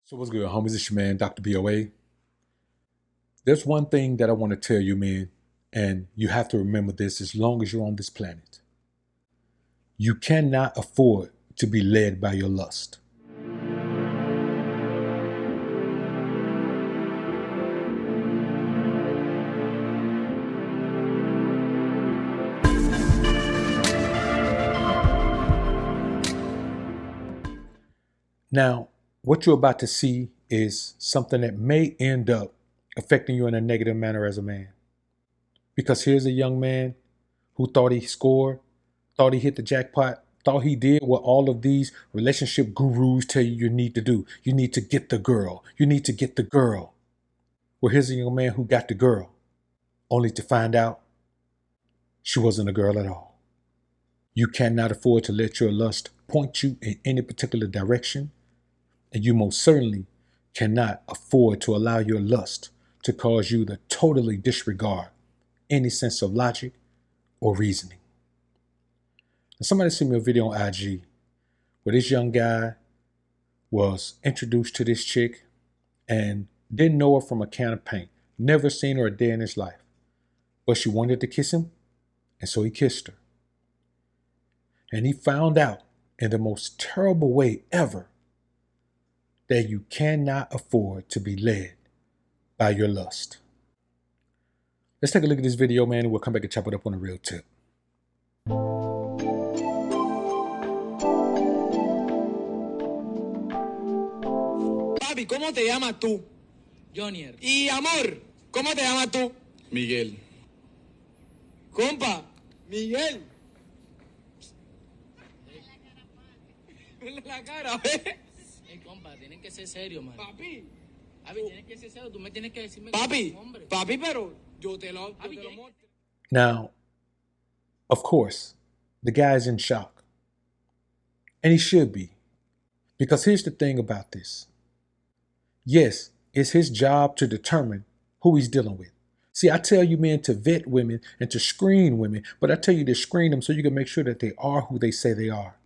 So what's good, homies? It's your man, Dr. BOA. There's one thing that I want to tell you, man, and you have to remember this as long as you're on this planet. You cannot afford to be led by your lust. Now, what you're about to see is something that may end up affecting you in a negative manner as a man. Because here's a young man who thought he scored, thought he hit the jackpot, thought he did what all of these relationship gurus tell you need to do. You need to get the girl. You need to get the girl. Well, here's a young man who got the girl, only to find out she wasn't a girl at all. You cannot afford to let your lust point you in any particular direction, and you most certainly cannot afford to allow your lust to cause you to totally disregard any sense of logic or reasoning. Now, somebody sent me a video on IG where this young guy was introduced to this chick and didn't know her from a can of paint, never seen her a day in his life, but she wanted to kiss him, and so he kissed her. And he found out in the most terrible way ever that you cannot afford to be led by your lust. Let's take a look at this video, man, and we'll come back and chop it up on a real tip. Papi, ¿cómo te llamas tú? Jonier. Y amor, ¿cómo te llamas tú? Miguel. Compa, Miguel. Vele la cara, ve. Hey, compa, tienen que ser serios, man. Papi, Papi, tienes que ser serio. Tú me tienes que decirme que papi, eres un hombre. papi, pero yo te lo Papi, muestro. Now, of course, the guy's in shock. And he should be. Because here's the thing about this. Yes, it's his job to determine who he's dealing with. See, I tell you, men, to vet women and to screen women, but I tell you to screen them so you can make sure that they are who they say they are,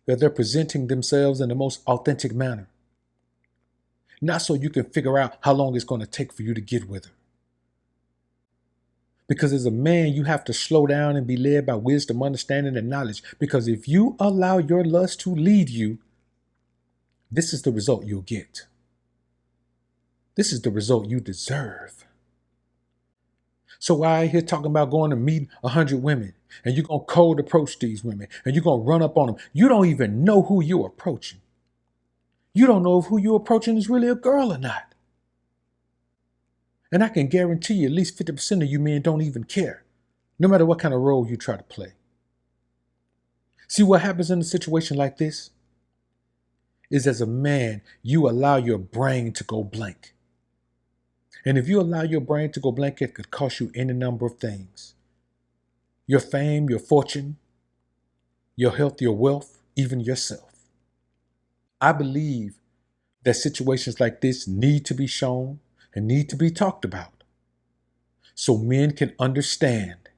that they're presenting themselves in the most authentic manner. Not so you can figure out how long it's going to take for you to get with her. Because as a man, you have to slow down and be led by wisdom, understanding, and knowledge. Because if you allow your lust to lead you, this is the result you'll get. This is the result you deserve. So why are you here talking about going to meet 100 women and you're going to cold approach these women and you're going to run up on them? You don't even know who you're approaching. You don't know if who you're approaching is really a girl or not. And I can guarantee you at least 50% of you men don't even care, no matter what kind of role you try to play. See, what happens in a situation like this is, as a man, you allow your brain to go blank. And if you allow your brain to go blank, it could cost you any number of things. Your fame, your fortune, your health, your wealth, even yourself. I believe that situations like this need to be shown and need to be talked about so men can understand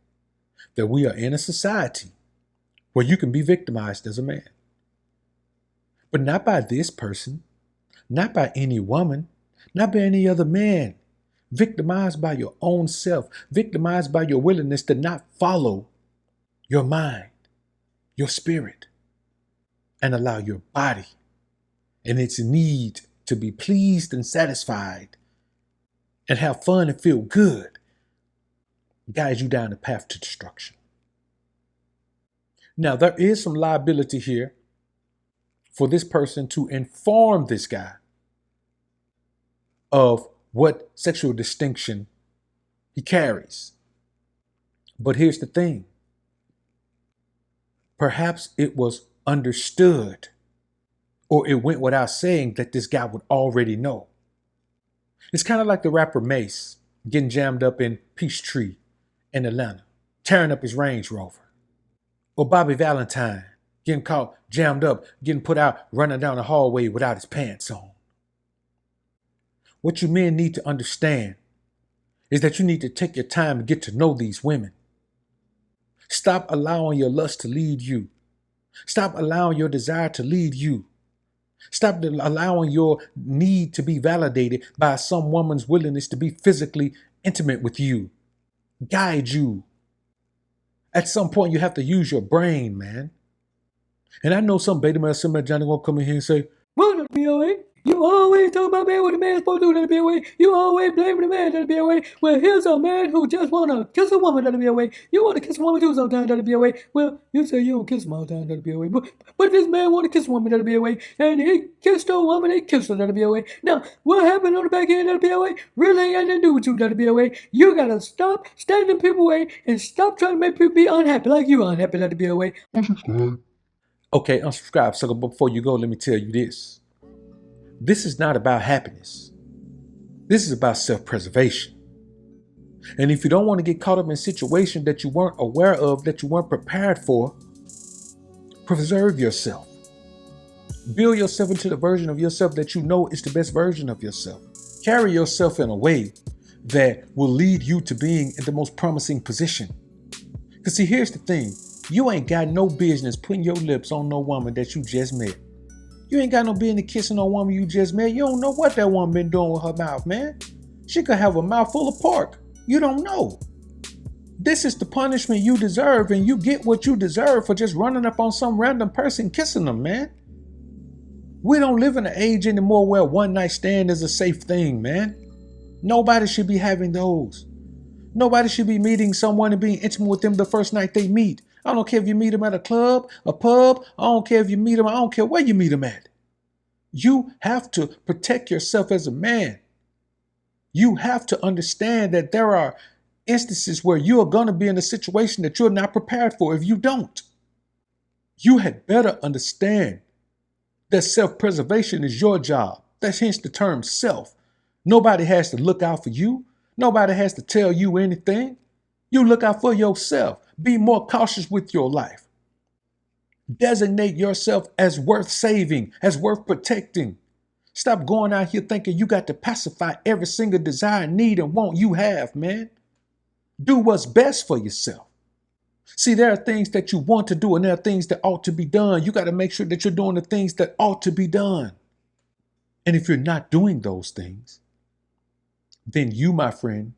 that we are in a society where you can be victimized as a man. But not by this person, not by any woman, not by any other man. Victimized by your own self, victimized by your willingness to not follow your mind, your spirit, and allow your body and its need to be pleased and satisfied and have fun and feel good guides you down the path to destruction. Now, there is some liability here for this person to inform this guy of what sexual distinction he carries. But here's the thing. Perhaps it was understood, or it went without saying, that this guy would already know. It's kind of like the rapper Mace getting jammed up in Peachtree in Atlanta, tearing up his Range Rover. Or Bobby Valentine getting caught jammed up, getting put out, running down the hallway without his pants on. What you men need to understand is that you need to take your time to get to know these women. Stop allowing your lust to lead you. Stop allowing your desire to lead you. Stop allowing your need to be validated by some woman's willingness to be physically intimate with you, guide you. At some point, you have to use your brain, man. And I know some beta male, some Johnny gonna come in here and say, well, that'll be all right. You always talk about man what the man's supposed to do, that'll be away. You always blame the man, that'll be away. Well, here's a man who just wanna kiss a woman, that'll be away. You wanna kiss a woman too sometimes, that'll be away. Well, you say you don't kiss them all the time, that'll be away. But this man wanna kiss a woman, that'll be away. And he kissed a woman, he kissed her, that'll be away. Now, what happened on the back end, that'll be away? Really ain't nothing to do with you, that'll be away. You gotta stop standing people away and stop trying to make people be unhappy like you unhappy, that'll be away. Okay, unsubscribe, sucker. But before you go, let me tell you this. This is not about happiness. This is about self-preservation. And if you don't want to get caught up in situations that you weren't aware of, that you weren't prepared for, preserve yourself. Build yourself into the version of yourself that you know is the best version of yourself. Carry yourself in a way that will lead you to being in the most promising position. Because see, here's the thing. You ain't got no business putting your lips on no woman that you just met. You ain't got no business kissing no woman you just met. You don't know what that woman been doing with her mouth, man. She could have a mouth full of pork. You don't know. This is the punishment you deserve, and you get what you deserve for just running up on some random person kissing them, man. We don't live in an age anymore where one night stand is a safe thing, man. Nobody should be having those. Nobody should be meeting someone and being intimate with them the first night they meet. I don't care if you meet them at a club, a pub. I don't care if you meet them. I don't care where you meet them at. You have to protect yourself as a man. You have to understand that there are instances where you are going to be in a situation that you're not prepared for if you don't. You had better understand that self-preservation is your job. That's hence the term self. Nobody has to look out for you. Nobody has to tell you anything. You look out for yourself. Be more cautious with your life. Designate yourself as worth saving, as worth protecting. Stop going out here thinking you got to pacify every single desire, need, and want you have, man. Do what's best for yourself. See, there are things that you want to do and there are things that ought to be done. You got to make sure that you're doing the things that ought to be done. And if you're not doing those things, then you, my friend,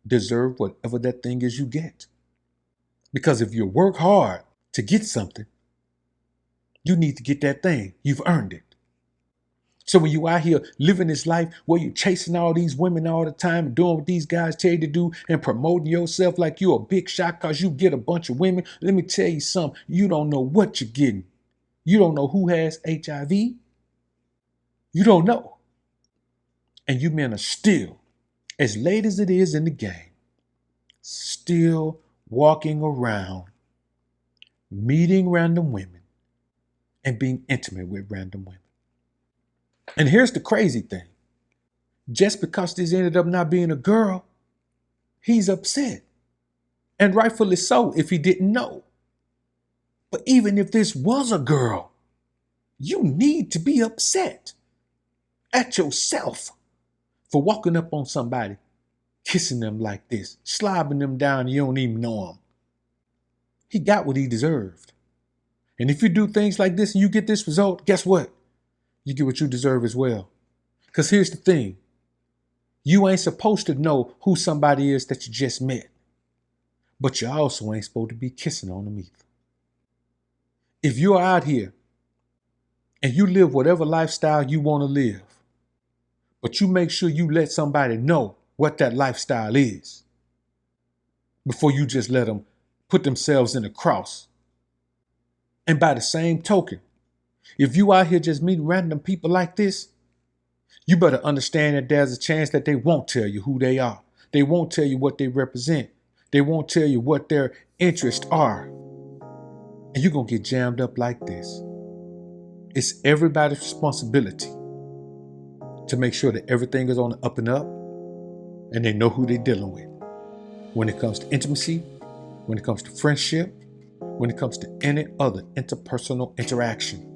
deserve whatever that thing is you get. Because if you work hard to get something, you need to get that thing. You've earned it. So when you out here living this life where you're chasing all these women all the time, doing what these guys tell you to do and promoting yourself like you're a big shot because you get a bunch of women, let me tell you something. You don't know what you're getting. You don't know who has HIV. You don't know. And you men are still, as late as it is in the game, still walking around, meeting random women and being intimate with random women. And here's the crazy thing. Just because this ended up not being a girl, he's upset. And rightfully so if he didn't know. But even if this was a girl, you need to be upset at yourself for walking up on somebody, kissing them like this, slobbing them down, you don't even know him. He got what he deserved. And if you do things like this and you get this result, guess what? You get what you deserve as well. Because here's the thing. You ain't supposed to know who somebody is that you just met. But you also ain't supposed to be kissing on them either. If you're out here and you live whatever lifestyle you want to live, but you make sure you let somebody know what that lifestyle is before you just let them put themselves in a cross. And by the same token, if you out here just meeting random people like this, you better understand that there's a chance that they won't tell you who they are. They won't tell you what they represent. They won't tell you what their interests are. And you're going to get jammed up like this. It's everybody's responsibility to make sure that everything is on the up and up and they know who they're dealing with. When it comes to intimacy, when it comes to friendship, when it comes to any other interpersonal interaction,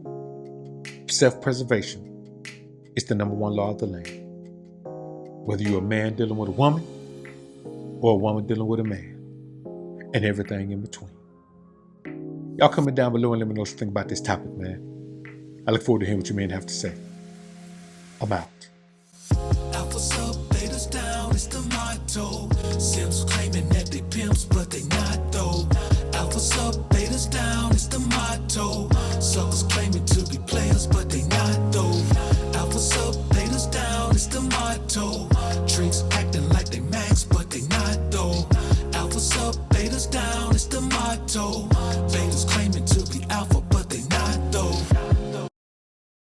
self-preservation is the number one law of the land. Whether you're a man dealing with a woman or a woman dealing with a man and everything in between. Y'all comment down below and let me know what you think about this topic, man. I look forward to hearing what you may have to say. I'm out. Alphas up, betas down, it's the motto. Sims claiming that they pimps, but they not though. Alphas up, betas down, it's the motto. Suckers claiming to be players, but they not though. Alphas up, betas down, it's the motto. Tricks acting like they max, but they not though. Alphas up, betas down, it's the motto. Betas